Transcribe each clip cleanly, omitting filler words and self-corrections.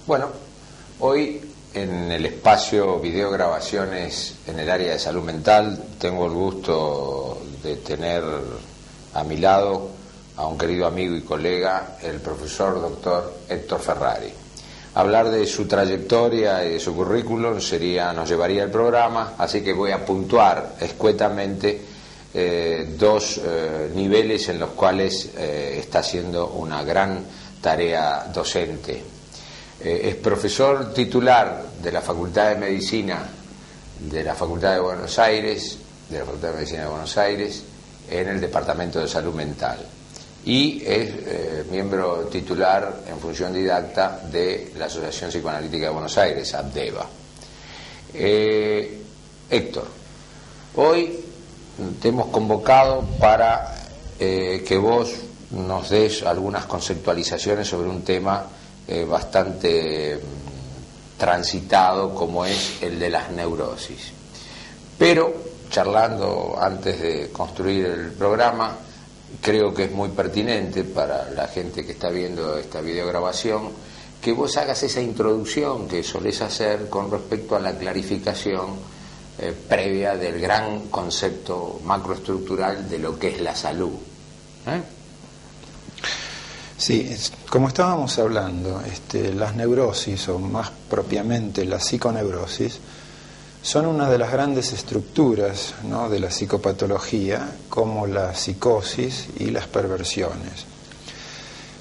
Bueno, hoy en el espacio videograbaciones en el área de salud mental tengo el gusto de tener a mi lado a un querido amigo y colega, el profesor doctor Héctor Ferrari. Hablar de su trayectoria y de su currículum nos llevaría el programa, así que voy a puntuar escuetamente dos niveles en los cuales está haciendo una gran tarea docente. Es profesor titular de la Facultad de Medicina de la Facultad de Buenos Aires, en el Departamento de Salud Mental. Y es miembro titular en función didacta de la Asociación Psicoanalítica de Buenos Aires, APDEVA. Héctor, hoy te hemos convocado para que vos nos des algunas conceptualizaciones sobre un tema bastante transitado como es el de las neurosis. Pero, charlando antes de construir el programa, creo que es muy pertinente para la gente que está viendo esta videograbación que vos hagas esa introducción que solés hacer con respecto a la clarificación previa del gran concepto macroestructural de lo que es la salud. Sí, como estábamos hablando, las neurosis, o más propiamente la psiconeurosis, son una de las grandes estructuras, ¿no?, de la psicopatología, como la psicosis y las perversiones.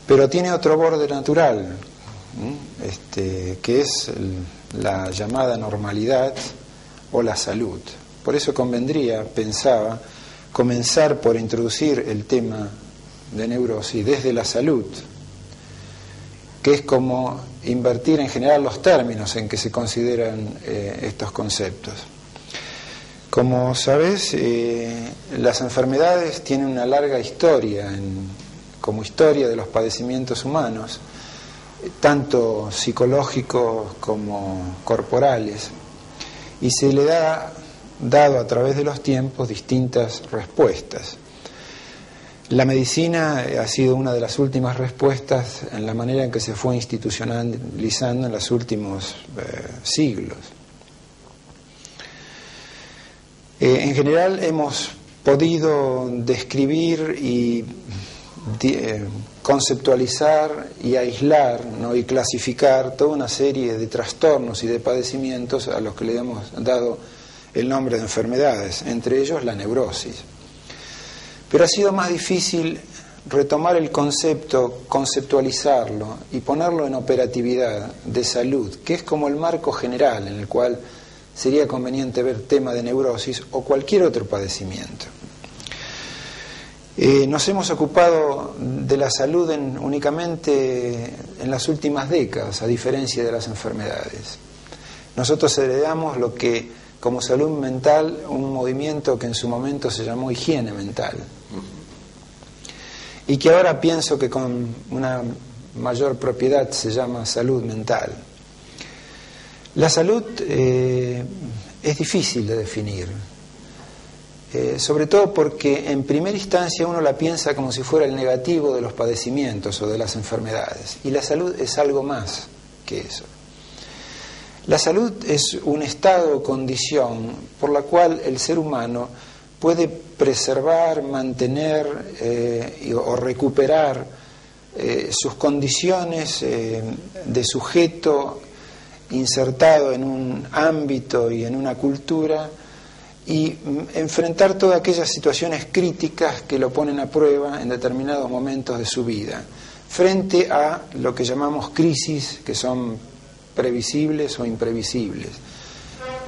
Pero tiene otro borde natural, que es la llamada normalidad o la salud. Por eso convendría, pensaba, comenzar por introducir el tema de neurosis desde la salud, que es como invertir en general los términos en que se consideran estos conceptos. Como sabes, las enfermedades tienen una larga historia como historia de los padecimientos humanos, tanto psicológicos como corporales, y se le ha dado a través de los tiempos distintas respuestas. La medicina ha sido una de las últimas respuestas en la manera en que se fue institucionalizando en los últimos siglos. En general hemos podido describir y conceptualizar y aislar, ¿no?, y clasificar toda una serie de trastornos y de padecimientos a los que le hemos dado el nombre de enfermedades, entre ellos la neurosis. Pero ha sido más difícil retomar el concepto, conceptualizarlo y ponerlo en operatividad de salud, que es como el marco general en el cual sería conveniente ver tema de neurosis o cualquier otro padecimiento. Nos hemos ocupado de la salud únicamente en las últimas décadas, a diferencia de las enfermedades. Nosotros heredamos lo que, como salud mental, un movimiento que en su momento se llamó higiene mental, y que ahora pienso que con una mayor propiedad se llama salud mental. La salud es difícil de definir, sobre todo porque en primera instancia uno la piensa como si fuera el negativo de los padecimientos o de las enfermedades, y la salud es algo más que eso. La salud es un estado o condición por la cual el ser humano puede preservar, mantener o recuperar sus condiciones de sujeto insertado en un ámbito y en una cultura, y enfrentar todas aquellas situaciones críticas que lo ponen a prueba en determinados momentos de su vida, frente a lo que llamamos crisis, que son previsibles o imprevisibles.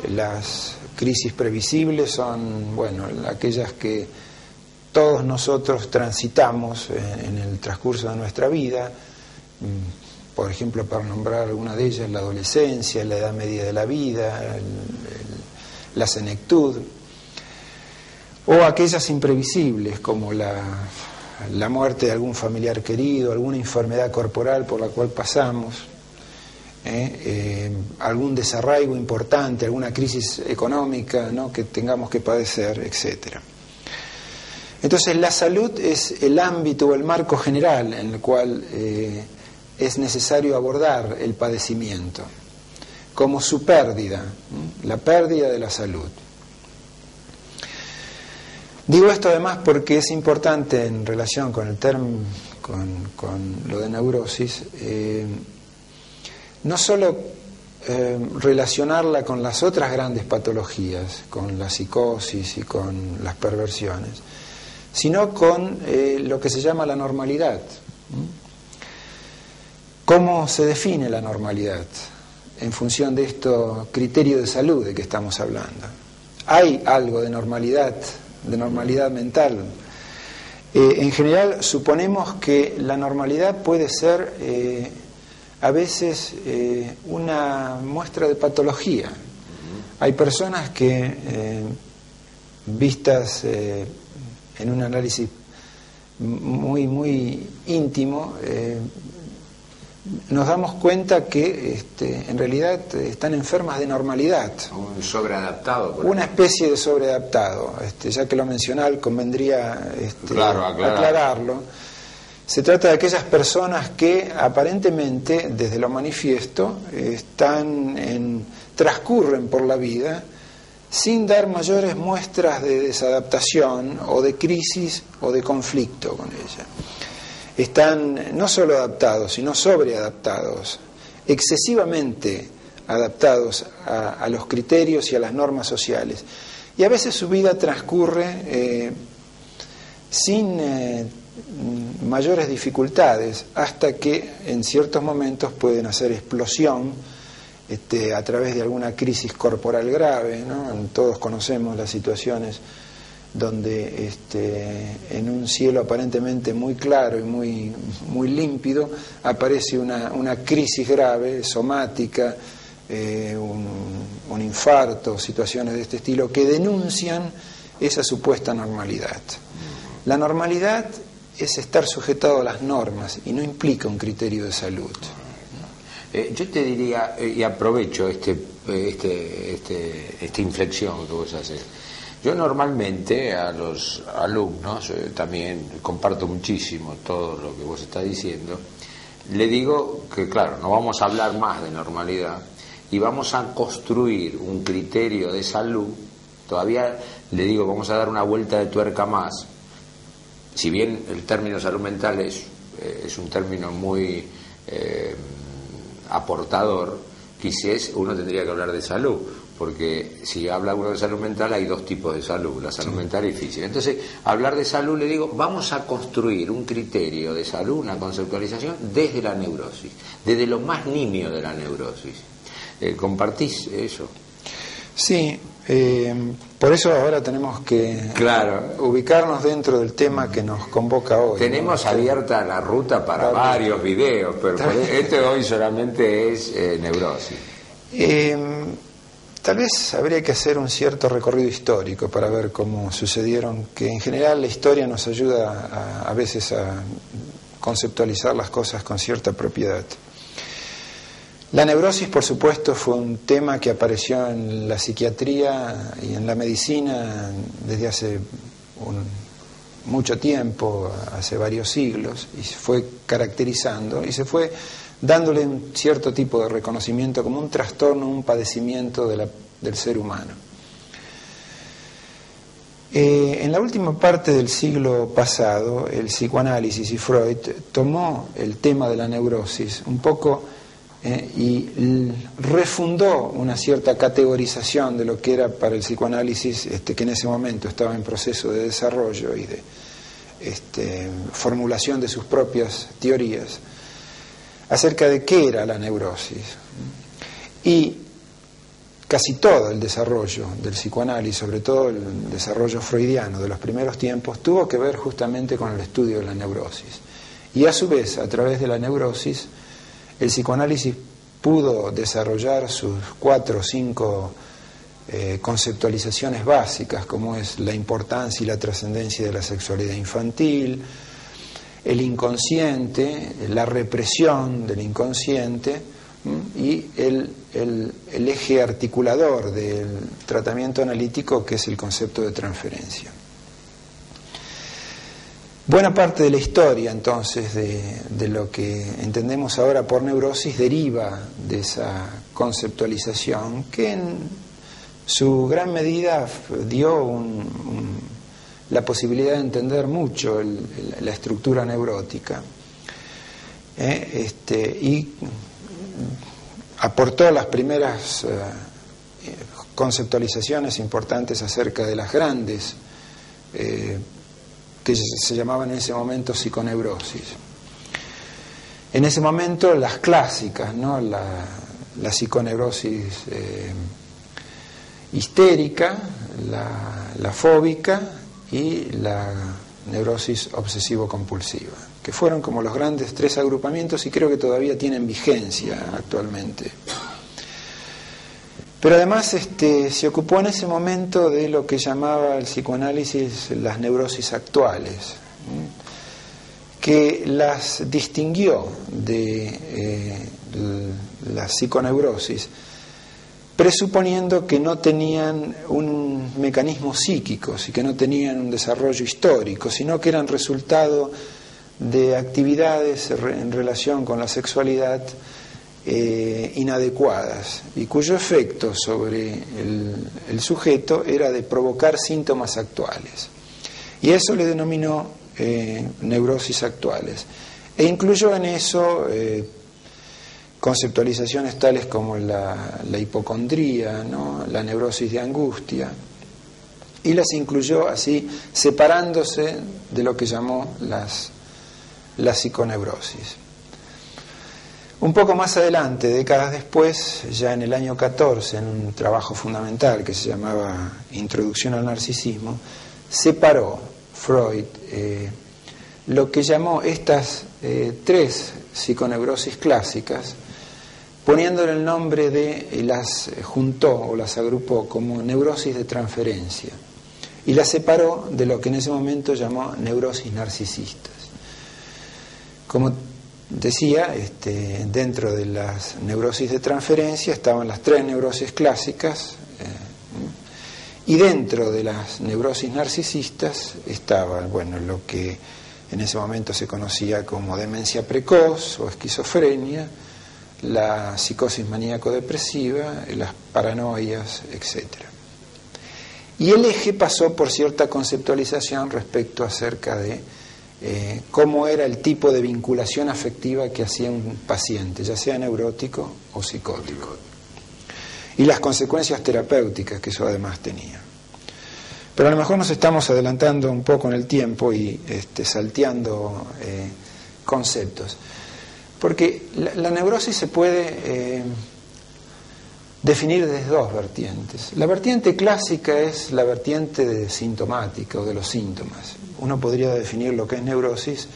Las crisis previsibles son, bueno, aquellas que todos nosotros transitamos en el transcurso de nuestra vida, por ejemplo, para nombrar alguna de ellas, la adolescencia, la edad media de la vida, la senectud, o aquellas imprevisibles como la muerte de algún familiar querido, alguna enfermedad corporal por la cual pasamos, algún desarraigo importante, alguna crisis económica, ¿no?, que tengamos que padecer, etcétera. Entonces la salud es el ámbito o el marco general en el cual es necesario abordar el padecimiento como su pérdida, la pérdida de la salud. Digo esto además porque es importante en relación con el con lo de neurosis, no solo relacionarla con las otras grandes patologías, con la psicosis y con las perversiones, sino con lo que se llama la normalidad. ¿Cómo se define la normalidad en función de estos criterios de salud de que estamos hablando? ¿Hay algo de normalidad mental? En general suponemos que la normalidad puede ser a veces una muestra de patología. Hay personas que vistas en un análisis muy íntimo nos damos cuenta que en realidad están enfermas de normalidad. Un sobreadaptado. Una especie de sobreadaptado. Ya que lo mencioné, convendría aclararlo. Se trata de aquellas personas que aparentemente, desde lo manifiesto, transcurren por la vida sin dar mayores muestras de desadaptación o de crisis o de conflicto con ella. Están no solo adaptados, sino sobreadaptados, excesivamente adaptados a los criterios y a las normas sociales. Y a veces su vida transcurre sin mayores dificultades, hasta que en ciertos momentos pueden hacer explosión a través de alguna crisis corporal grave, ¿no? Todos conocemos las situaciones donde en un cielo aparentemente muy claro y muy límpido aparece una crisis grave, somática, un infarto, situaciones de este estilo que denuncian esa supuesta normalidad. La normalidad es estar sujetado a las normas y no implica un criterio de salud. Yo te diría, y aprovecho esta inflexión que vos haces. Yo normalmente a los alumnos, también comparto muchísimo todo lo que vos estás diciendo, le digo que claro, no vamos a hablar más de normalidad y vamos a construir un criterio de salud. Todavía le digo, vamos a dar una vuelta de tuerca más. Si bien el término salud mental es un término muy aportador, quizás uno tendría que hablar de salud, porque si habla uno de salud mental hay dos tipos de salud, la salud mental y física. Entonces, hablar de salud, le digo, vamos a construir un criterio de salud, una conceptualización desde la neurosis, desde lo más nimio de la neurosis. ¿Compartís eso? Sí, por eso ahora tenemos que ubicarnos dentro del tema que nos convoca hoy. Tenemos abierta la ruta para varios videos, pero este hoy solamente es neurosis. Tal vez habría que hacer un cierto recorrido histórico para ver cómo sucedieron, que en general la historia nos ayuda a veces a conceptualizar las cosas con cierta propiedad. La neurosis, por supuesto, fue un tema que apareció en la psiquiatría y en la medicina desde hace mucho tiempo, hace varios siglos, y se fue caracterizando y se fue dándole un cierto tipo de reconocimiento como un trastorno, un padecimiento del ser humano. En la última parte del siglo pasado, el psicoanálisis y Freud tomó el tema de la neurosis un poco y refundó una cierta categorización de lo que era para el psicoanálisis, que en ese momento estaba en proceso de desarrollo y de formulación de sus propias teorías, acerca de qué era la neurosis. Y casi todo el desarrollo del psicoanálisis, sobre todo el desarrollo freudiano de los primeros tiempos, tuvo que ver justamente con el estudio de la neurosis. Y a su vez, a través de la neurosis, el psicoanálisis pudo desarrollar sus 4 o 5 conceptualizaciones básicas, como es la importancia y la trascendencia de la sexualidad infantil, el inconsciente, la represión del inconsciente y el eje articulador del tratamiento analítico, que es el concepto de transferencia. Buena parte de la historia, entonces, de lo que entendemos ahora por neurosis deriva de esa conceptualización que en su gran medida dio la posibilidad de entender mucho la estructura neurótica, y aportó las primeras conceptualizaciones importantes acerca de las grandes que se llamaban en ese momento psiconeurosis. En ese momento las clásicas, ¿no? La psiconeurosis histérica, la fóbica y la neurosis obsesivo-compulsiva, que fueron como los grandes tres agrupamientos y creo que todavía tienen vigencia actualmente. Pero además se ocupó en ese momento de lo que llamaba el psicoanálisis las neurosis actuales, que las distinguió de la psiconeurosis, presuponiendo que no tenían un mecanismo psíquico y que no tenían un desarrollo histórico, sino que eran resultado de actividades en relación con la sexualidad inadecuadas y cuyo efecto sobre el sujeto era de provocar síntomas actuales. Y eso le denominó neurosis actuales. E incluyó en eso conceptualizaciones tales como la hipocondría, ¿no? La neurosis de angustia, y las incluyó así separándose de lo que llamó la psiconeurosis. Un poco más adelante, décadas después, ya en el año 14, en un trabajo fundamental que se llamaba Introducción al Narcisismo, separó Freud lo que llamó estas tres psiconeurosis clásicas, poniéndole el nombre de, las juntó o las agrupó como neurosis de transferencia, y las separó de lo que en ese momento llamó neurosis narcisistas. Como decía, dentro de las neurosis de transferencia estaban las tres neurosis clásicas, y dentro de las neurosis narcisistas estaba, bueno, lo que en ese momento se conocía como demencia precoz o esquizofrenia, la psicosis maníaco-depresiva, las paranoias, etc. Y el eje pasó por cierta conceptualización respecto acerca de cómo era el tipo de vinculación afectiva que hacía un paciente, ya sea neurótico o psicótico, y las consecuencias terapéuticas que eso además tenía. Pero a lo mejor nos estamos adelantando un poco en el tiempo y salteando conceptos, porque la neurosis se puede definir desde dos vertientes. La vertiente clásica es la vertiente sintomática o de los síntomas. Uno podría definir lo que es neurosis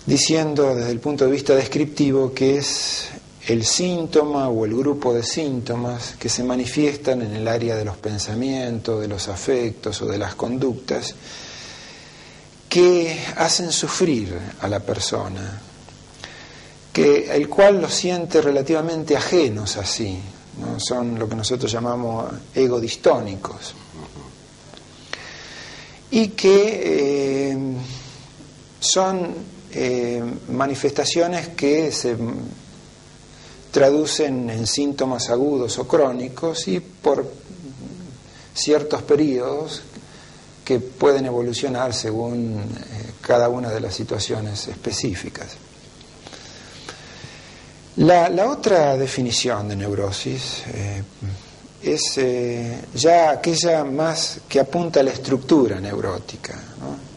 diciendo desde el punto de vista descriptivo que es el síntoma o el grupo de síntomas que se manifiestan en el área de los pensamientos, de los afectos o de las conductas que hacen sufrir a la persona, el cual los siente relativamente ajenos a sí, ¿no? Son lo que nosotros llamamos egodistónicos, y que son manifestaciones que se traducen en síntomas agudos o crónicos y por ciertos periodos que pueden evolucionar según cada una de las situaciones específicas. La otra definición de neurosis es ya aquella más que apunta a la estructura neurótica, ¿no?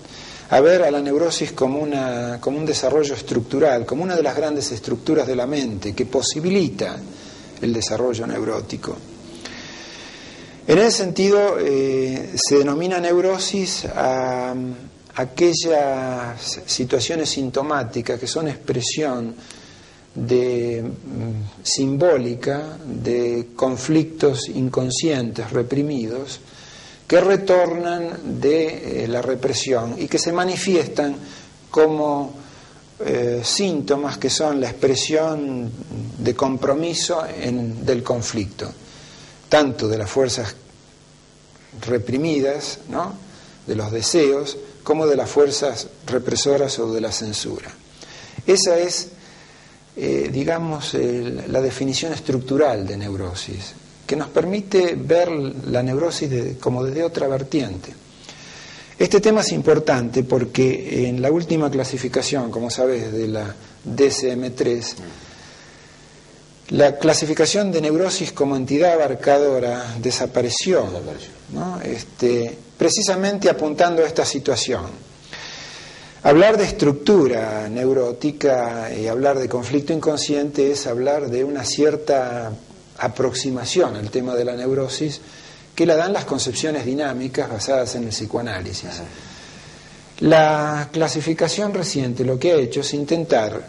A ver a la neurosis como un desarrollo estructural, como una de las grandes estructuras de la mente que posibilita el desarrollo neurótico. En ese sentido se denomina neurosis a aquellas situaciones sintomáticas que son expresión simbólica de conflictos inconscientes reprimidos que retornan de la represión y que se manifiestan como síntomas que son la expresión de compromiso del conflicto, tanto de las fuerzas reprimidas, ¿no?, de los deseos, como de las fuerzas represoras o de la censura. Esa es, digamos, la definición estructural de neurosis, que nos permite ver la neurosis como desde otra vertiente. Este tema es importante porque en la última clasificación, como sabes, de la DSM-3, la clasificación de neurosis como entidad abarcadora desapareció, ¿no? Precisamente apuntando a esta situación. Hablar de estructura neurótica y hablar de conflicto inconsciente es hablar de una cierta aproximación al tema de la neurosis que la dan las concepciones dinámicas basadas en el psicoanálisis. La clasificación reciente lo que ha hecho es intentar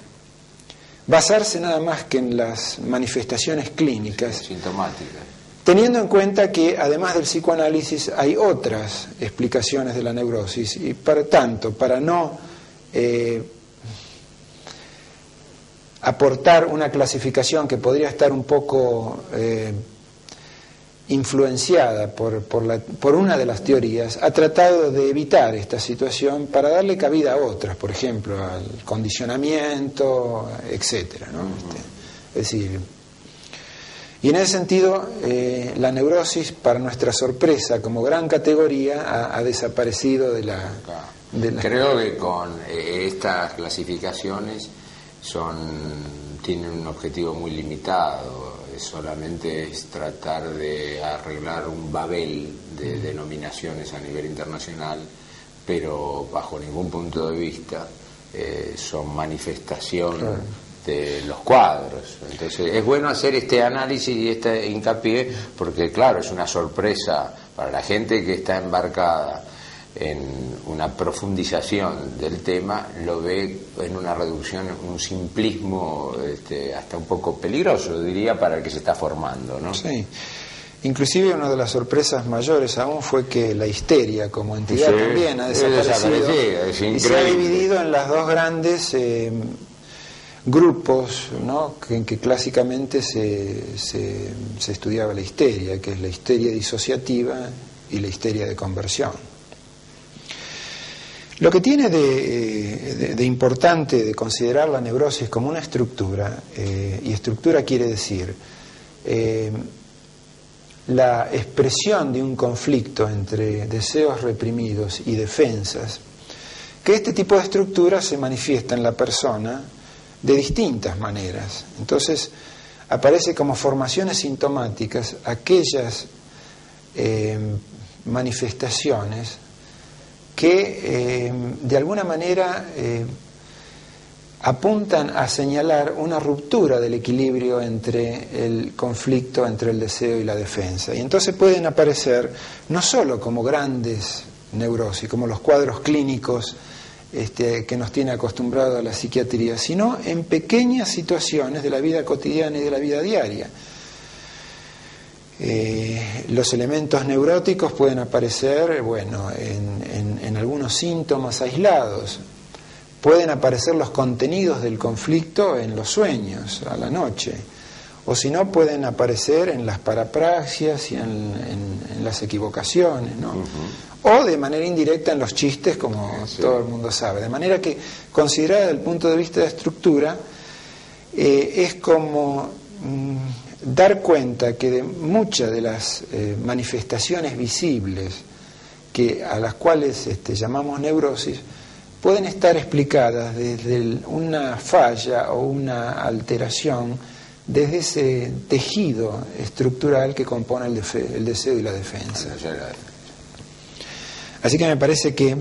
basarse nada más que en las manifestaciones clínicas, sintomáticas, teniendo en cuenta que además del psicoanálisis hay otras explicaciones de la neurosis, y para no aportar una clasificación que podría estar un poco influenciada por una de las teorías, ha tratado de evitar esta situación para darle cabida a otras, por ejemplo, al condicionamiento, etcétera, ¿no? Es decir, y en ese sentido, la neurosis, para nuestra sorpresa, como gran categoría, ha desaparecido de la... Creo que con estas clasificaciones tienen un objetivo muy limitado. Solamente es tratar de arreglar un babel de denominaciones a nivel internacional, pero bajo ningún punto de vista son manifestación de los cuadros. Entonces es bueno hacer este análisis y este hincapié, porque claro, es una sorpresa para la gente que está embarcada en una profundización del tema, lo ve en una reducción, un simplismo hasta un poco peligroso, diría, para el que se está formando, ¿no? Sí. Inclusive una de las sorpresas mayores aún fue que la histeria como entidad también ha desaparecido y se ha dividido en las dos grandes grupos, ¿no?, en que clásicamente se estudiaba la histeria, que es la histeria disociativa y la histeria de conversión. Lo que tiene de importante de considerar la neurosis como una estructura, y estructura quiere decir la expresión de un conflicto entre deseos reprimidos y defensas, que este tipo de estructura se manifiesta en la persona de distintas maneras. Entonces aparece como formaciones sintomáticas aquellas manifestaciones que de alguna manera apuntan a señalar una ruptura del equilibrio entre el conflicto entre el deseo y la defensa. Y entonces pueden aparecer no solo como grandes neurosis, como los cuadros clínicos que nos tiene acostumbrado a la psiquiatría, sino en pequeñas situaciones de la vida cotidiana y de la vida diaria. Los elementos neuróticos pueden aparecer, en algunos síntomas aislados. Pueden aparecer los contenidos del conflicto en los sueños, a la noche. O si no, pueden aparecer en las parapraxias y en las equivocaciones, ¿no? O de manera indirecta en los chistes, como todo el mundo sabe. De manera que, considerada desde el punto de vista de estructura, es como dar cuenta que de muchas de las manifestaciones visibles a las cuales llamamos neurosis, pueden estar explicadas desde una falla o una alteración desde ese tejido estructural que compone el deseo y la defensa. Así que me parece que,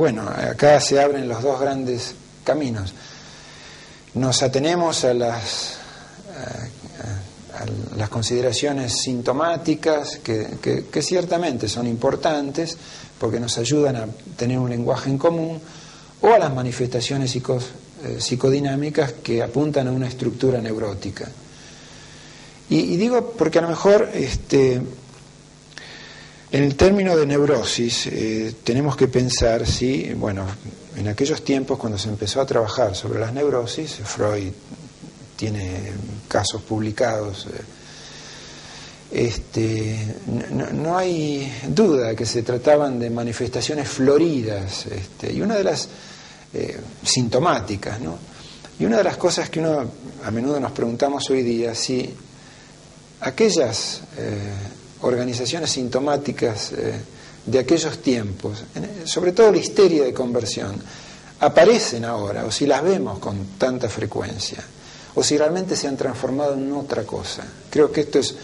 acá se abren los dos grandes caminos. Nos atenemos a las consideraciones sintomáticas que ciertamente son importantes porque nos ayudan a tener un lenguaje en común, o a las manifestaciones psicodinámicas que apuntan a una estructura neurótica. Y digo porque a lo mejor en el término de neurosis tenemos que pensar si, en aquellos tiempos cuando se empezó a trabajar sobre las neurosis, Freud tiene casos publicados no hay duda que se trataban de manifestaciones floridas, y una de las sintomáticas, ¿no? Y una de las cosas que uno a menudo nos preguntamos hoy día, si aquellas organizaciones sintomáticas de aquellos tiempos, sobre todo la histeria de conversión, aparecen ahora, o si las vemos con tanta frecuencia, o si realmente se han transformado en otra cosa. Creo que esto es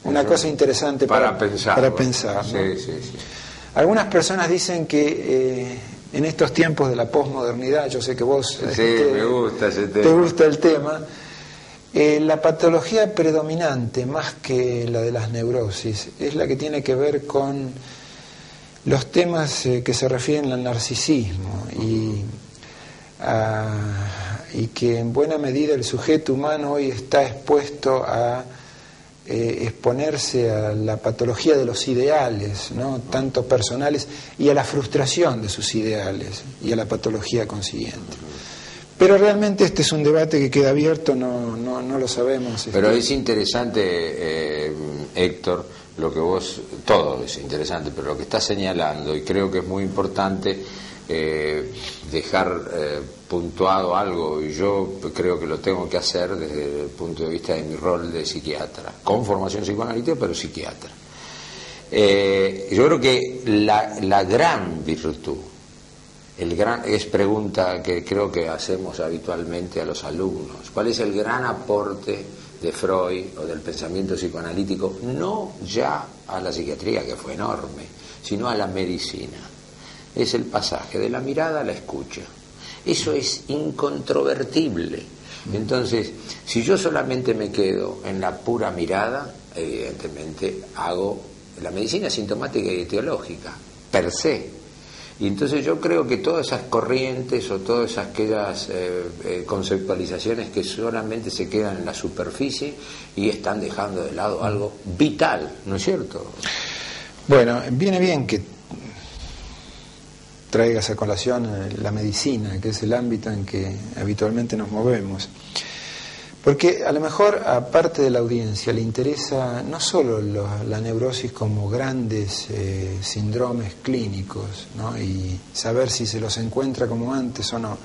una cosa interesante para pensar, ¿no? Sí. Algunas personas dicen que en estos tiempos de la posmodernidad, yo sé que vos me gusta ese tema. Te gusta el tema, la patología predominante, más que la de las neurosis, es la que tiene que ver con los temas que se refieren al narcisismo y que en buena medida el sujeto humano hoy está expuesto a exponerse a la patología de los ideales, ¿no? Tanto personales, y a la frustración de sus ideales y a la patología consiguiente. Pero realmente este es un debate que queda abierto, no lo sabemos. Pero es interesante, Héctor, lo que vos, todo es interesante, pero lo que estás señalando, y creo que es muy importante dejar puntuado algo, y yo creo que lo tengo que hacer desde el punto de vista de mi rol de psiquiatra, con formación psicoanalítica, pero psiquiatra. Yo creo que la gran virtud, es pregunta que creo que hacemos habitualmente a los alumnos, ¿cuál es el gran aporte de Freud o del pensamiento psicoanalítico, no ya a la psiquiatría, que fue enorme, sino a la medicina? Es el pasaje de la mirada a la escucha. Eso es incontrovertible. Entonces, si yo solamente me quedo en la pura mirada, evidentemente hago la medicina sintomática y etiológica, per se. Y entonces yo creo que todas esas corrientes o todas aquellas conceptualizaciones que solamente se quedan en la superficie y están dejando de lado algo vital, ¿no es cierto? Bueno, viene bien que traigas a colación la medicina, que es el ámbito en que habitualmente nos movemos. Porque a lo mejor a parte de la audiencia le interesa no solo la neurosis como grandes síndromes clínicos, ¿no? Y saber si se los encuentra como antes o no,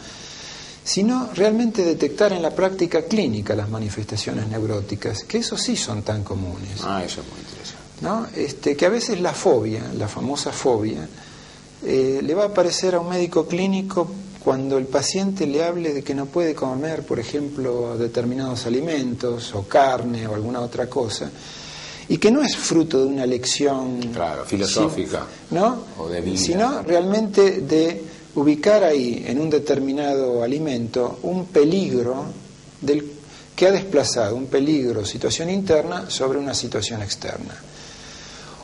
sino realmente detectar en la práctica clínica las manifestaciones neuróticas, que eso sí son tan comunes. Eso es muy interesante, ¿no? Que a veces la fobia, la famosa fobia, le va a aparecer a un médico clínico cuando el paciente le hable de que no puede comer, por ejemplo, determinados alimentos o carne o alguna otra cosa, y que no es fruto de una lección filosófica, ¿no? O de vida, sino realmente de ubicar ahí en un determinado alimento un peligro que ha desplazado un peligro, situación interna, sobre una situación externa.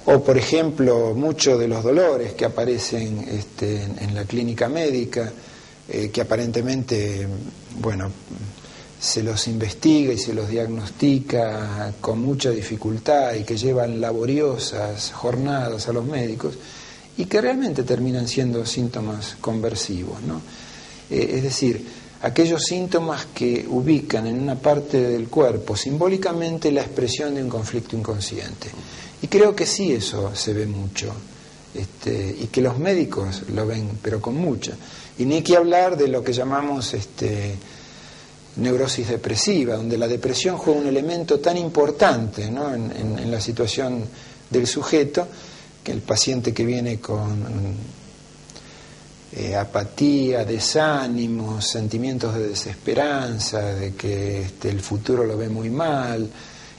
O, por ejemplo, muchos de los dolores que aparecen en la clínica médica, que aparentemente, se los investiga y se los diagnostica con mucha dificultad y que llevan laboriosas jornadas a los médicos y que realmente terminan siendo síntomas conversivos, ¿no? Es decir, aquellos síntomas que ubican en una parte del cuerpo simbólicamente la expresión de un conflicto inconsciente. Y creo que sí, eso se ve mucho, y que los médicos lo ven, pero con mucha. Y ni que hablar de lo que llamamos neurosis depresiva, donde la depresión juega un elemento tan importante, ¿no? en la situación del sujeto, que el paciente que viene con apatía, desánimo, sentimientos de desesperanza, de que el futuro lo ve muy mal,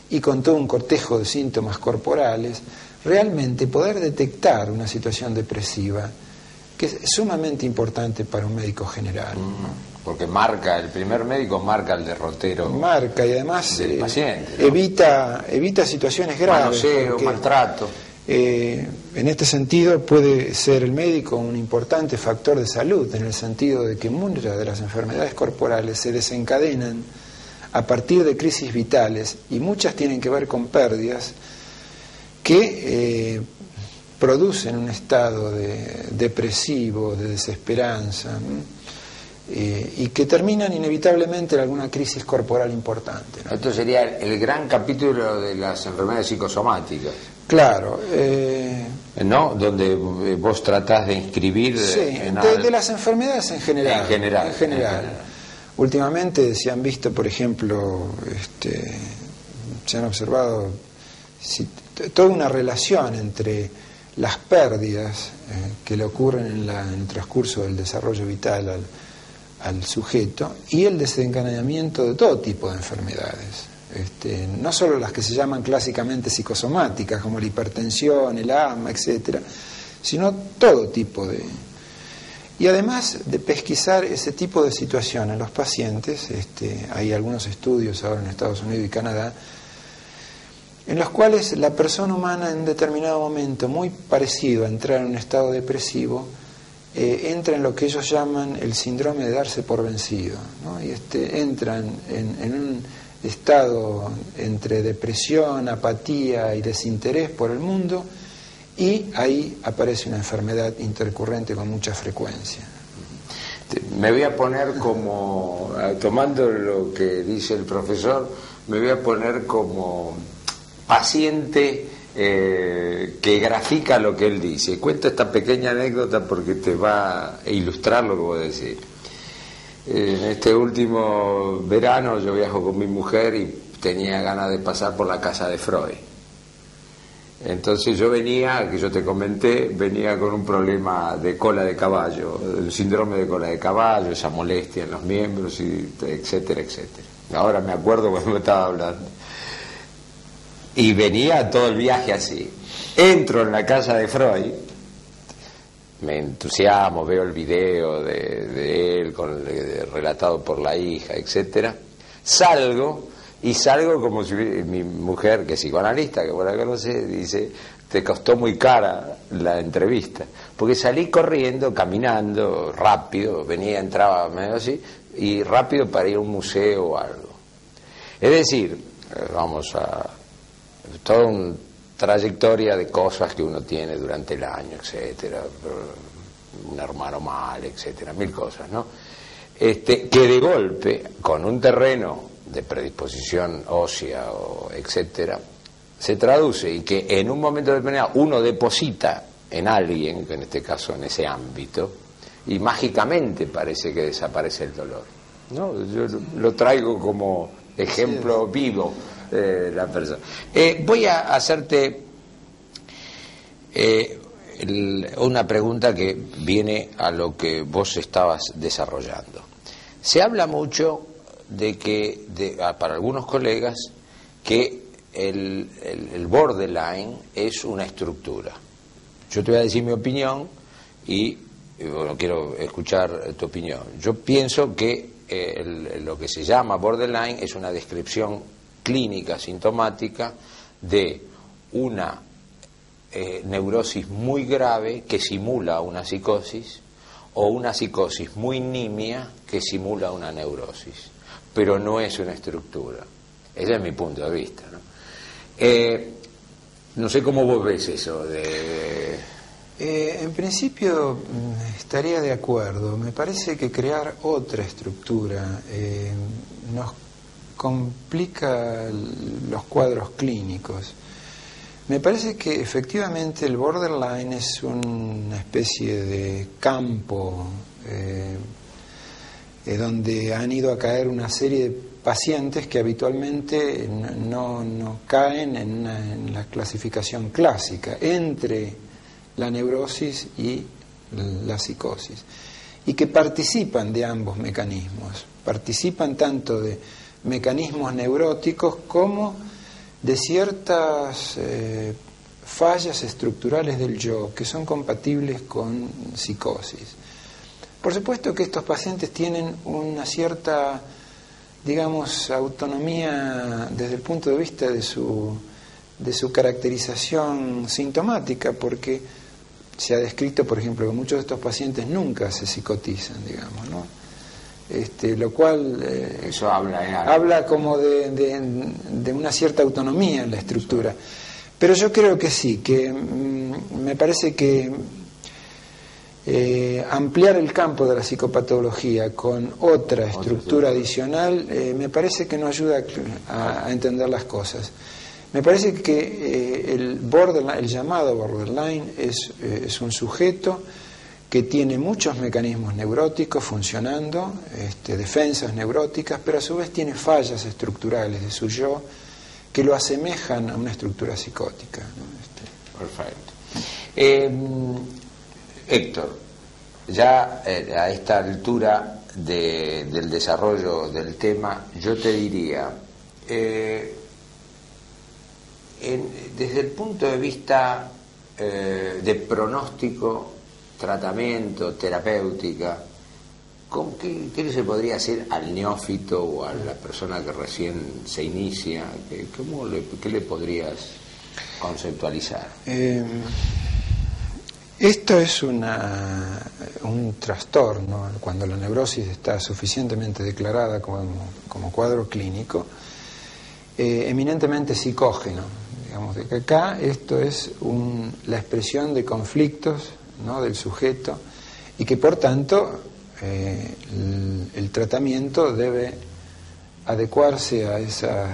y con todo un cortejo de síntomas corporales, realmente poder detectar una situación depresiva, que es sumamente importante para un médico general, ¿no? Porque el primer médico marca el derrotero. Marca, y además del paciente, ¿no? evita situaciones graves. Manoseo, maltrato. En este sentido puede ser el médico un importante factor de salud, en el sentido de que muchas de las enfermedades corporales se desencadenan a partir de crisis vitales, y muchas tienen que ver con pérdidas que producen un estado depresivo, de desesperanza. y que terminan inevitablemente en alguna crisis corporal importante, ¿no? Esto sería el gran capítulo de las enfermedades psicosomáticas. Claro. ¿No? Donde vos tratás de inscribir... Sí, de las enfermedades en general. En general. Últimamente se han visto, por ejemplo, se han observado toda una relación entre las pérdidas que le ocurren en el transcurso del desarrollo vital al sujeto y el desencadenamiento de todo tipo de enfermedades. No solo las que se llaman clásicamente psicosomáticas, como la hipertensión, el asma, etcétera, sino todo tipo de... Y además de pesquisar ese tipo de situación en los pacientes, hay algunos estudios ahora en Estados Unidos y Canadá, en los cuales la persona humana en un determinado momento, muy parecido a entrar en un estado depresivo, entra en lo que ellos llaman el síndrome de darse por vencido, ¿no? Y entran en un estado entre depresión, apatía y desinterés por el mundo, y ahí aparece una enfermedad intercurrente con mucha frecuencia. Me voy a poner como, tomando lo que dice el profesor, me voy a poner como paciente que grafica lo que él dice. Cuento esta pequeña anécdota porque te va a ilustrar lo que voy a decir. En este último verano yo viajo con mi mujer y tenía ganas de pasar por la casa de Freud. Entonces yo venía, que yo te comenté, venía con un problema de cola de caballo, el síndrome de cola de caballo, esa molestia en los miembros, y etcétera, etcétera. Ahora me acuerdo cuando me estaba hablando. Y venía todo el viaje así. Entro en la casa de Freud, me entusiasmo, veo el video de él relatado por la hija, etcétera. Salgo como si mi mujer, que es psicoanalista, que vos la conocés, dice: te costó muy cara la entrevista, porque salí corriendo, caminando, rápido, entraba medio así, y rápido para ir a un museo o algo. Es decir, vamos a toda una trayectoria de cosas que uno tiene durante el año, etcétera, un hermano mal, etcétera, mil cosas, ¿no? Que de golpe, con un terreno de predisposición ósea, etcétera, se traduce y que en un momento determinado uno deposita en alguien, que en este caso en ese ámbito, y mágicamente parece que desaparece el dolor, ¿no? Yo lo traigo como ejemplo vivo de la persona. Voy a hacerte una pregunta que viene a lo que vos estabas desarrollando. Se habla mucho de que, para algunos colegas, que el borderline es una estructura. Yo te voy a decir mi opinión y bueno, quiero escuchar tu opinión. Yo pienso que lo que se llama borderline es una descripción clínica, sintomática, de una neurosis muy grave que simula una psicosis, o una psicosis muy nimia que simula una neurosis, pero no es una estructura. Ese es mi punto de vista, ¿no? No sé cómo vos ves eso de... En principio estaría de acuerdo. Me parece que crear otra estructura nos complica los cuadros clínicos. Me parece que efectivamente el borderline es una especie de campo donde han ido a caer una serie de pacientes que habitualmente no caen en la clasificación clásica entre la neurosis y la psicosis, y que participan de ambos mecanismos, participan tanto de mecanismos neuróticos como de ciertas fallas estructurales del yo que son compatibles con psicosis. Por supuesto que estos pacientes tienen una cierta, digamos, autonomía desde el punto de vista de su caracterización sintomática, porque se ha descrito, por ejemplo, que muchos de estos pacientes nunca se psicotizan, digamos, ¿no? Lo cual eso habla como de una cierta autonomía en la estructura. Pero yo creo que sí, que me parece que ampliar el campo de la psicopatología con otra estructura adicional me parece que no ayuda a entender las cosas. Me parece que el llamado borderline es un sujeto que tiene muchos mecanismos neuróticos funcionando, defensas neuróticas, pero a su vez tiene fallas estructurales de su yo que lo asemejan a una estructura psicótica, ¿no? Perfecto. Héctor, ya a esta altura del desarrollo del tema, yo te diría, desde el punto de vista de pronóstico, tratamiento, terapéutica, ¿qué se podría hacer al neófito o a la persona que recién se inicia? ¿Qué le podrías conceptualizar? Esto es un trastorno, cuando la neurosis está suficientemente declarada como cuadro clínico, eminentemente psicógeno. Digamos, de que acá esto es la expresión de conflictos, ¿no?, del sujeto, y que por tanto el tratamiento debe adecuarse a esas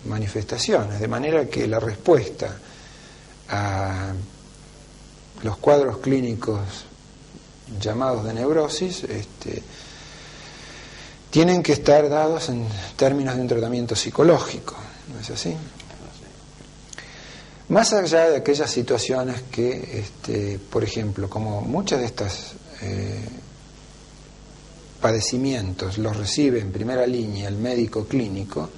manifestaciones, de manera que la respuesta a los cuadros clínicos llamados de neurosis tienen que estar dados en términos de un tratamiento psicológico, ¿no es así? Más allá de aquellas situaciones que, por ejemplo, como muchas de estas padecimientos los recibe en primera línea el médico clínico,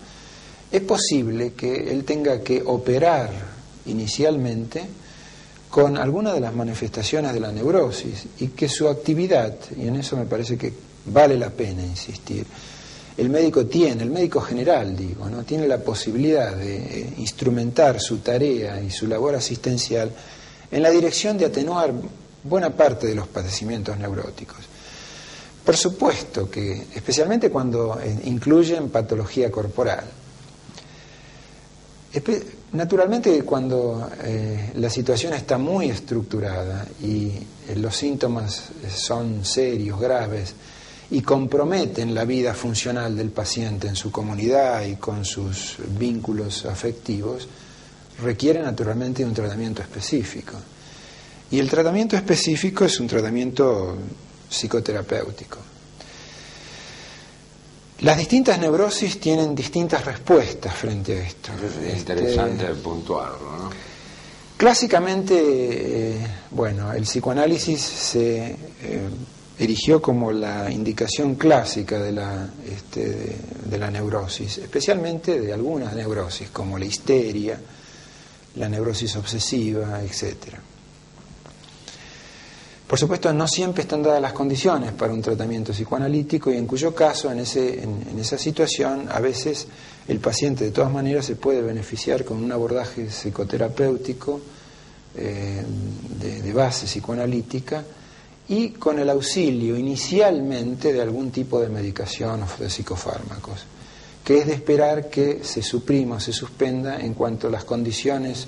es posible que él tenga que operar inicialmente con alguna de las manifestaciones de la neurosis y que su actividad, y en eso me parece que vale la pena insistir, el médico general, digo, ¿no?, tiene la posibilidad de instrumentar su tarea y su labor asistencial en la dirección de atenuar buena parte de los padecimientos neuróticos. Por supuesto que, especialmente cuando incluyen patología corporal, naturalmente cuando la situación está muy estructurada y los síntomas son serios, graves, y comprometen la vida funcional del paciente en su comunidad y con sus vínculos afectivos, requiere naturalmente de un tratamiento específico. Y el tratamiento específico es un tratamiento psicoterapéutico. Las distintas neurosis tienen distintas respuestas frente a esto. Es interesante puntuarlo, ¿no? Clásicamente, el psicoanálisis se erigió como la indicación clásica de la neurosis, especialmente de algunas neurosis, como la histeria, la neurosis obsesiva, etcétera. Por supuesto, no siempre están dadas las condiciones para un tratamiento psicoanalítico y en cuyo caso, en esa situación, a veces el paciente de todas maneras se puede beneficiar con un abordaje psicoterapéutico de base psicoanalítica y con el auxilio inicialmente de algún tipo de medicación o de psicofármacos, que es de esperar que se suprima o se suspenda en cuanto las condiciones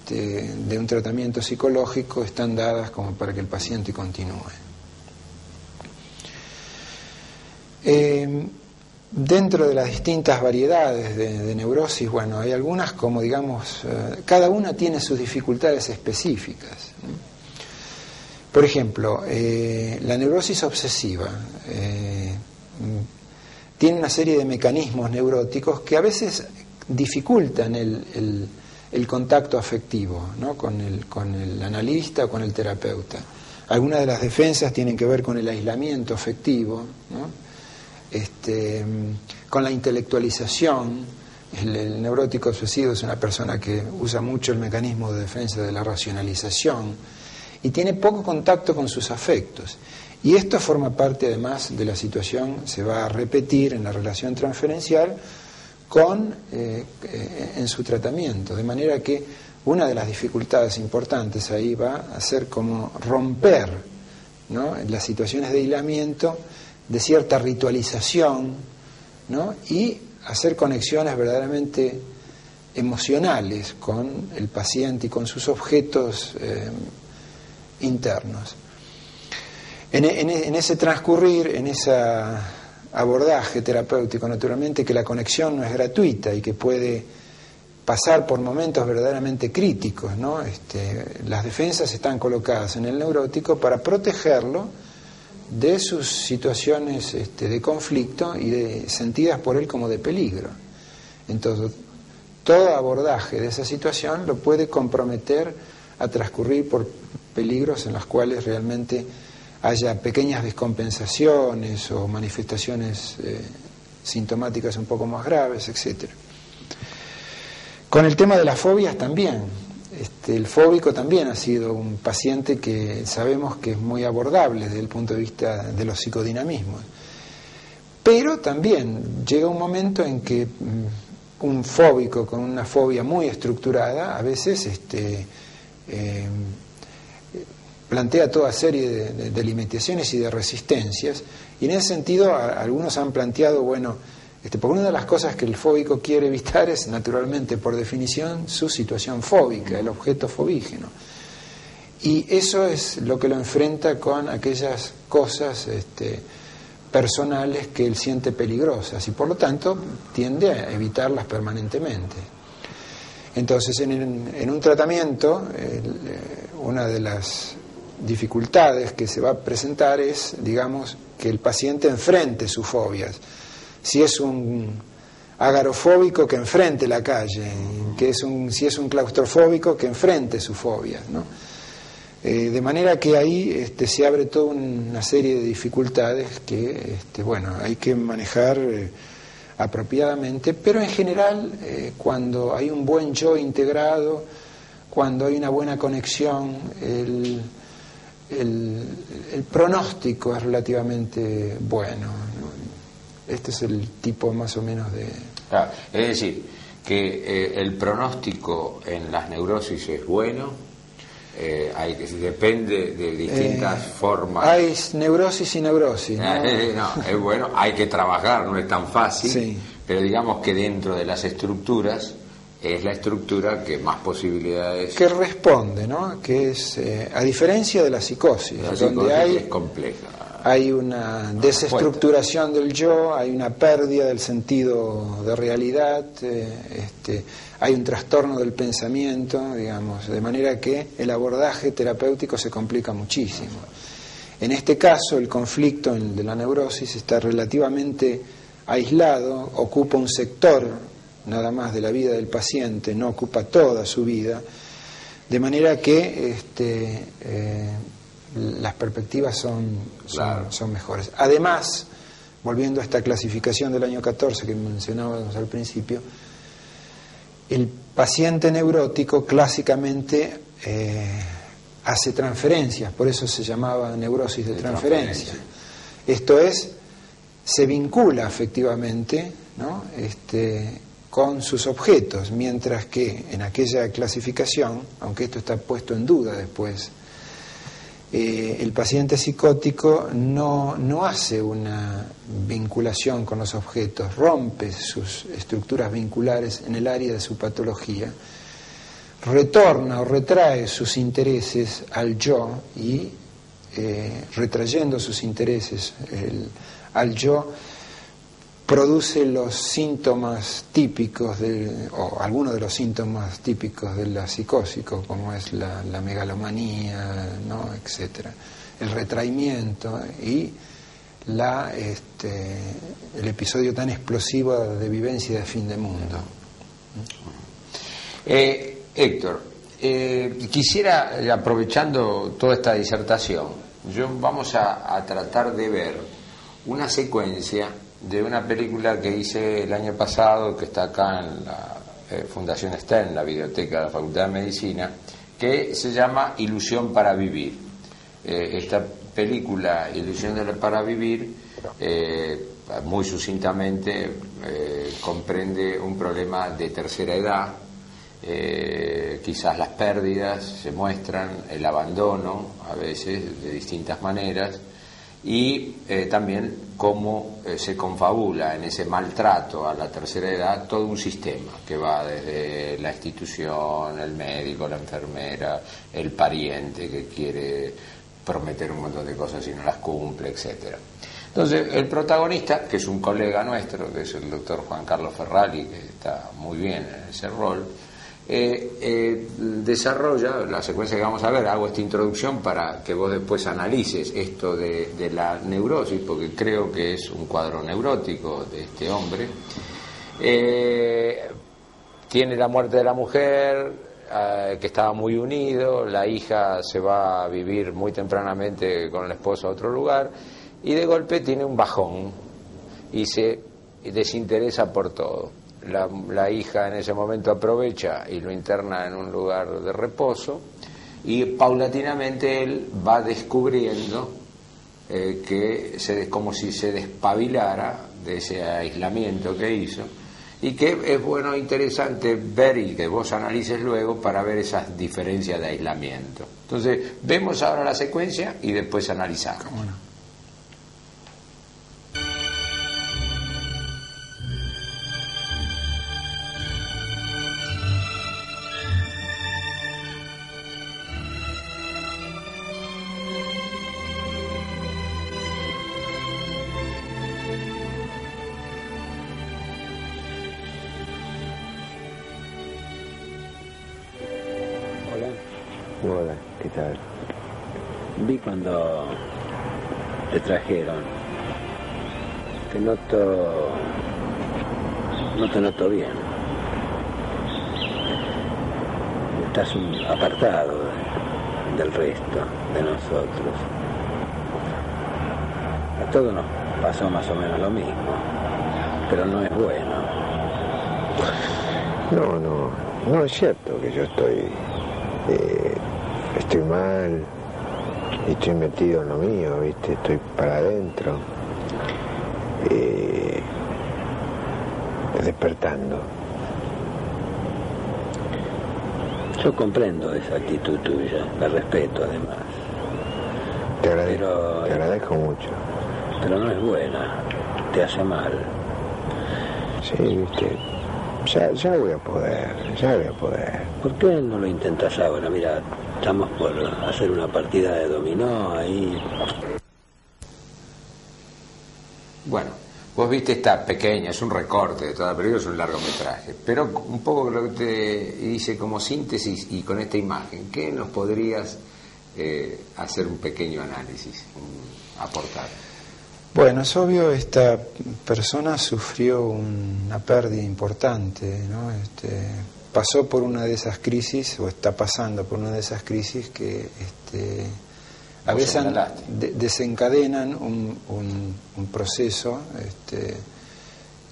de un tratamiento psicológico están dadas como para que el paciente continúe. Dentro de las distintas variedades de neurosis, hay algunas como digamos, cada una tiene sus dificultades específicas. Por ejemplo, la neurosis obsesiva tiene una serie de mecanismos neuróticos que a veces dificultan el contacto afectivo, ¿no?, con el analista o con el terapeuta. Algunas de las defensas tienen que ver con el aislamiento afectivo, ¿no?, con la intelectualización. El neurótico obsesivo es una persona que usa mucho el mecanismo de defensa de la racionalización y tiene poco contacto con sus afectos. Y esto forma parte además de la situación, se va a repetir en la relación transferencial en su tratamiento, de manera que una de las dificultades importantes ahí va a ser como romper, ¿no?, las situaciones de aislamiento, de cierta ritualización, ¿no?, y hacer conexiones verdaderamente emocionales con el paciente y con sus objetos internos. En ese transcurrir, en ese abordaje terapéutico, naturalmente que la conexión no es gratuita y que puede pasar por momentos verdaderamente críticos, ¿no? Las defensas están colocadas en el neurótico para protegerlo de sus situaciones de conflicto y sentidas por él como de peligro. Entonces, todo abordaje de esa situación lo puede comprometer a transcurrir por peligros en los cuales realmente haya pequeñas descompensaciones o manifestaciones sintomáticas un poco más graves, etcétera. Con el tema de las fobias también. El fóbico también ha sido un paciente que sabemos que es muy abordable desde el punto de vista de los psicodinamismos. Pero también llega un momento en que un fóbico con una fobia muy estructurada a veces plantea toda serie de limitaciones y de resistencias, y en ese sentido algunos han planteado, bueno, porque una de las cosas que el fóbico quiere evitar es, naturalmente, por definición, su situación fóbica, el objeto fobígeno. Y eso es lo que lo enfrenta con aquellas cosas personales que él siente peligrosas y, por lo tanto, tiende a evitarlas permanentemente. Entonces, en un tratamiento, una de las dificultades que se va a presentar es, digamos, que el paciente enfrente sus fobias. Si es un agorafóbico, que enfrente la calle, si es un claustrofóbico, que enfrente sus fobias, ¿no? De manera que ahí se abre toda una serie de dificultades que hay que manejar apropiadamente, pero en general cuando hay un buen yo integrado, cuando hay una buena conexión, el pronóstico es relativamente bueno, ¿no? Este es el tipo más o menos de... Claro, es decir, que el pronóstico en las neurosis es bueno, depende de distintas formas. Hay neurosis y neurosis, ¿no? No, es bueno, hay que trabajar, no es tan fácil, sí. Pero digamos que dentro de las estructuras es la estructura que más posibilidades... Que responde, ¿no? Que es, a diferencia de la psicosis, donde es compleja. Hay una desestructuración del yo, hay una pérdida del sentido de realidad, hay un trastorno del pensamiento, digamos, de manera que el abordaje terapéutico se complica muchísimo. En este caso, el conflicto de la neurosis está relativamente aislado, ocupa un sector nada más de la vida del paciente, no ocupa toda su vida, de manera que las perspectivas son mejores. Además, volviendo a esta clasificación del año 14 que mencionábamos al principio, el paciente neurótico clásicamente hace transferencias, por eso se llamaba neurosis de transferencia. Esto es, se vincula afectivamente, ¿no? Con sus objetos, mientras que en aquella clasificación, aunque esto está puesto en duda después, el paciente psicótico no hace una vinculación con los objetos, rompe sus estructuras vinculares en el área de su patología, retorna o retrae sus intereses al yo y retrayendo sus intereses al yo, produce los síntomas típicos o algunos de los síntomas típicos de la psicosis, como es la megalomanía, ¿no? Etcétera, el retraimiento y el episodio tan explosivo de vivencia de fin de mundo. Héctor, quisiera, aprovechando toda esta disertación, vamos a tratar de ver una secuencia de una película que hice el año pasado, que está acá en la Fundación Stern, la biblioteca de la Facultad de Medicina, que se llama Ilusión para Vivir. Esta película, Ilusión para Vivir, muy sucintamente comprende un problema de tercera edad, quizás las pérdidas se muestran, el abandono a veces de distintas maneras, y también cómo se confabula en ese maltrato a la tercera edad todo un sistema que va desde la institución, el médico, la enfermera, el pariente que quiere prometer un montón de cosas y no las cumple, etcétera. Entonces, el protagonista, que es un colega nuestro, que es el doctor Juan Carlos Ferrari, que está muy bien en ese rol, desarrolla la secuencia que vamos a ver. Hago esta introducción para que vos después analices esto de la neurosis, porque creo que es un cuadro neurótico de este hombre. Tiene la muerte de la mujer, que estaba muy unido, la hija se va a vivir muy tempranamente con el esposo a otro lugar, y de golpe tiene un bajón y se desinteresa por todo. La hija en ese momento aprovecha y lo interna en un lugar de reposo, y paulatinamente él va descubriendo que como si se despabilara de ese aislamiento que hizo, y que es bueno, interesante ver y que vos analices luego para ver esas diferencias de aislamiento. Entonces, vemos ahora la secuencia y después analizamos. ¿Cómo no? Hola, ¿qué tal? Vi cuando te trajeron. Te noto... No te noto bien. Estás apartado del resto de nosotros. A todos nos pasó más o menos lo mismo, pero no es bueno. No es cierto que yo estoy mal y estoy metido en lo mío, ¿viste? Estoy para adentro, despertando. Yo comprendo esa actitud tuya, la respeto además. Te agradezco mucho. Pero no es buena, te hace mal. Sí, ¿viste? Ya voy a poder. ¿Por qué no lo intentas ahora? Mira, estamos por hacer una partida de dominó ahí. Bueno, vos viste esta pequeña, es un recorte de toda la película, es un largometraje, pero un poco lo que te dice como síntesis y con esta imagen, ¿qué nos podrías hacer un pequeño análisis, aportar? Bueno, es obvio, esta persona sufrió una pérdida importante, ¿no? Pasó por una de esas crisis, o está pasando por una de esas crisis que a veces desencadenan un proceso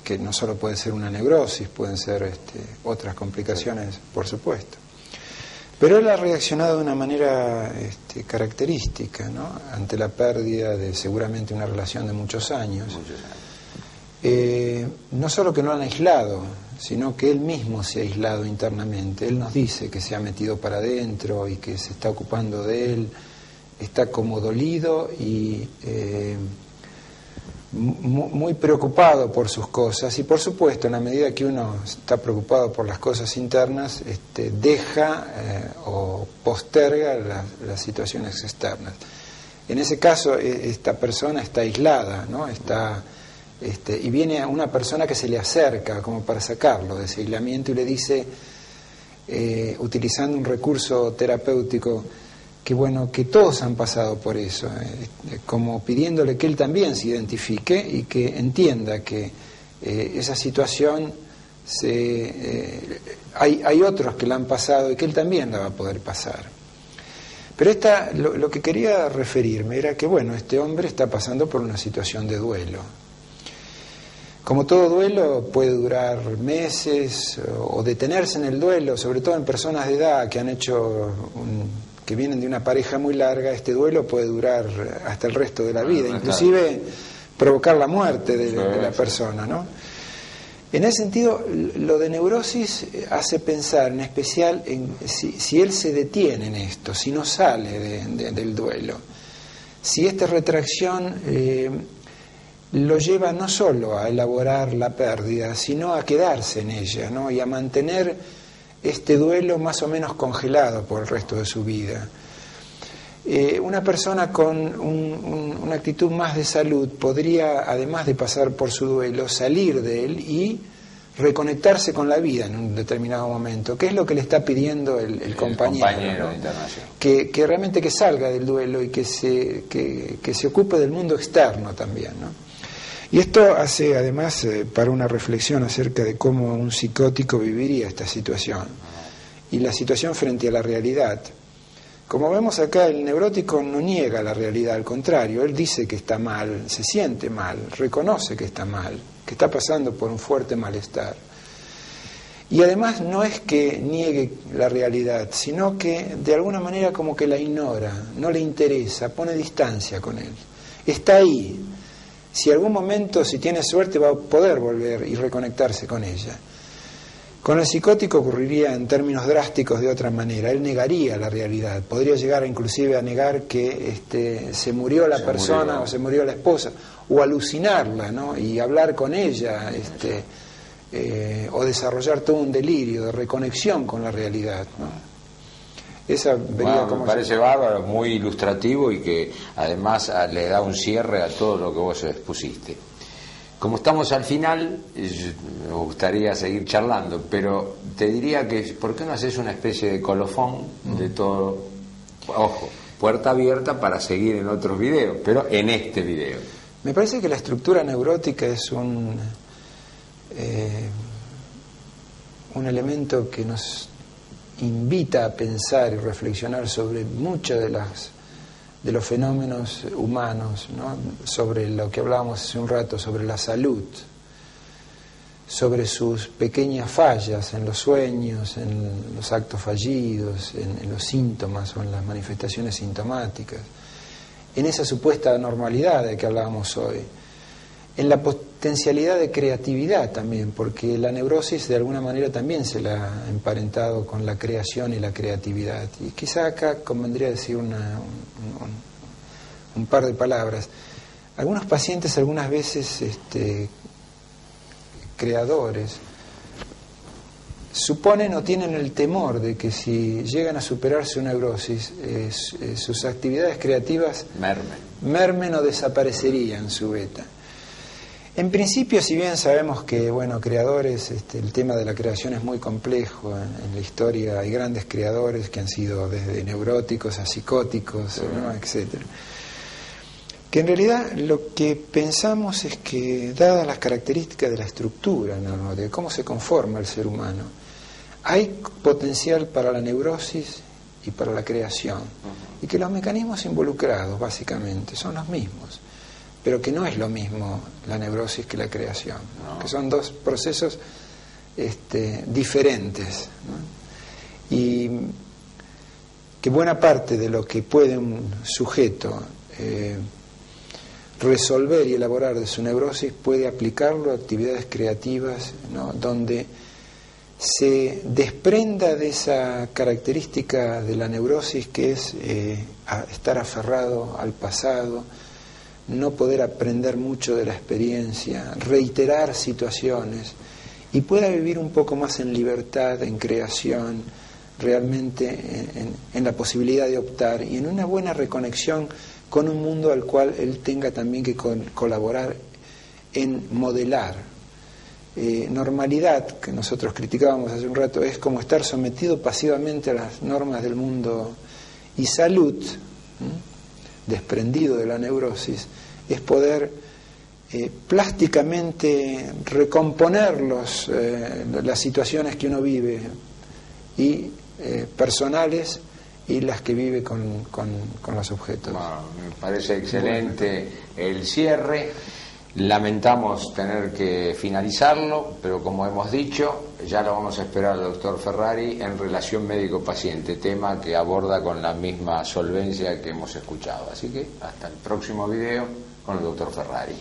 que no solo puede ser una neurosis, pueden ser otras complicaciones, por supuesto. Pero él ha reaccionado de una manera característica, ¿no? Ante la pérdida de seguramente una relación de muchos años. No solo que lo han aislado, sino que él mismo se ha aislado internamente. Él nos dice que se ha metido para adentro y que se está ocupando de él, está como dolido y muy preocupado por sus cosas, y por supuesto en la medida que uno está preocupado por las cosas internas deja o posterga las situaciones externas. En ese caso esta persona está aislada, ¿no? Y viene una persona que se le acerca como para sacarlo de ese aislamiento y le dice, utilizando un recurso terapéutico, que bueno, que todos han pasado por eso, como pidiéndole que él también se identifique y que entienda que esa situación hay otros que la han pasado y que él también la va a poder pasar. Pero lo que quería referirme era que bueno, este hombre está pasando por una situación de duelo. Como todo duelo puede durar meses o detenerse en el duelo, sobre todo en personas de edad que han hecho que vienen de una pareja muy larga, este duelo puede durar hasta el resto de la vida, inclusive provocar la muerte de la persona, ¿no? En ese sentido, lo de neurosis hace pensar en especial en si él se detiene en esto, si no sale del duelo, si esta retracción lo lleva no solo a elaborar la pérdida, sino a quedarse en ella, ¿no? Y a mantener este duelo más o menos congelado por el resto de su vida. Una persona con una actitud más de salud podría, además de pasar por su duelo, salir de él y reconectarse con la vida en un determinado momento, que es lo que le está pidiendo el compañero, ¿no? De internación. Que realmente que salga del duelo y que se ocupe del mundo externo también, ¿no? Y esto hace además para una reflexión acerca de cómo un psicótico viviría esta situación y la situación frente a la realidad. Como vemos acá, el neurótico no niega la realidad, al contrario, él dice que está mal, se siente mal, reconoce que está mal, que está pasando por un fuerte malestar. Y además no es que niegue la realidad, sino que de alguna manera como que la ignora, no le interesa, pone distancia con él. Está ahí. Si algún momento, si tiene suerte, va a poder volver y reconectarse con ella. Con el psicótico ocurriría en términos drásticos de otra manera. Él negaría la realidad, podría llegar inclusive a negar que se murió la persona o se murió la esposa, o alucinarla, ¿no? Y hablar con ella, o desarrollar todo un delirio de reconexión con la realidad, ¿no? Esa vería como me parece bárbaro, muy ilustrativo y que además le da un cierre a todo lo que vos expusiste. Como estamos al final, me gustaría seguir charlando, pero te diría que, ¿por qué no haces una especie de colofón de todo? Ojo, puerta abierta para seguir en otros videos, pero en este video. Me parece que la estructura neurótica es un elemento que nos invita a pensar y reflexionar sobre muchas de los fenómenos humanos, ¿no? Sobre lo que hablábamos hace un rato, sobre la salud, sobre sus pequeñas fallas en los sueños, en los actos fallidos, en los síntomas o en las manifestaciones sintomáticas, en esa supuesta normalidad de que hablábamos hoy, en la potencialidad de creatividad también, porque la neurosis de alguna manera también se la ha emparentado con la creación y la creatividad. Y quizá acá convendría decir un par de palabras. Algunos pacientes algunas veces creadores suponen o tienen el temor de que si llegan a superar su neurosis, sus actividades creativas mermen o desaparecerían su beta. En principio, si bien sabemos que, creadores, el tema de la creación es muy complejo, en la historia hay grandes creadores que han sido desde neuróticos a psicóticos, ¿no? Etcétera. Que en realidad lo que pensamos es que, dadas las características de la estructura, ¿no? De cómo se conforma el ser humano, hay potencial para la neurosis y para la creación, y que los mecanismos involucrados, básicamente, son los mismos, pero que no es lo mismo la neurosis que la creación, ¿no? Que son dos procesos diferentes, ¿no? Y que buena parte de lo que puede un sujeto resolver y elaborar de su neurosis puede aplicarlo a actividades creativas, ¿no? Donde se desprenda de esa característica de la neurosis que es estar aferrado al pasado, no poder aprender mucho de la experiencia, reiterar situaciones, y pueda vivir un poco más en libertad, en creación, realmente en la posibilidad de optar y en una buena reconexión con un mundo al cual él tenga también que colaborar en modelar. Normalidad, que nosotros criticábamos hace un rato, es como estar sometido pasivamente a las normas del mundo, y salud, desprendido de la neurosis, es poder plásticamente recomponer las situaciones que uno vive, y personales, y las que vive con los objetos. Bueno, me parece excelente el cierre. Lamentamos tener que finalizarlo, pero como hemos dicho, ya lo vamos a esperar al doctor Ferrari en relación médico-paciente, tema que aborda con la misma solvencia que hemos escuchado. Así que hasta el próximo video con el doctor Ferrari.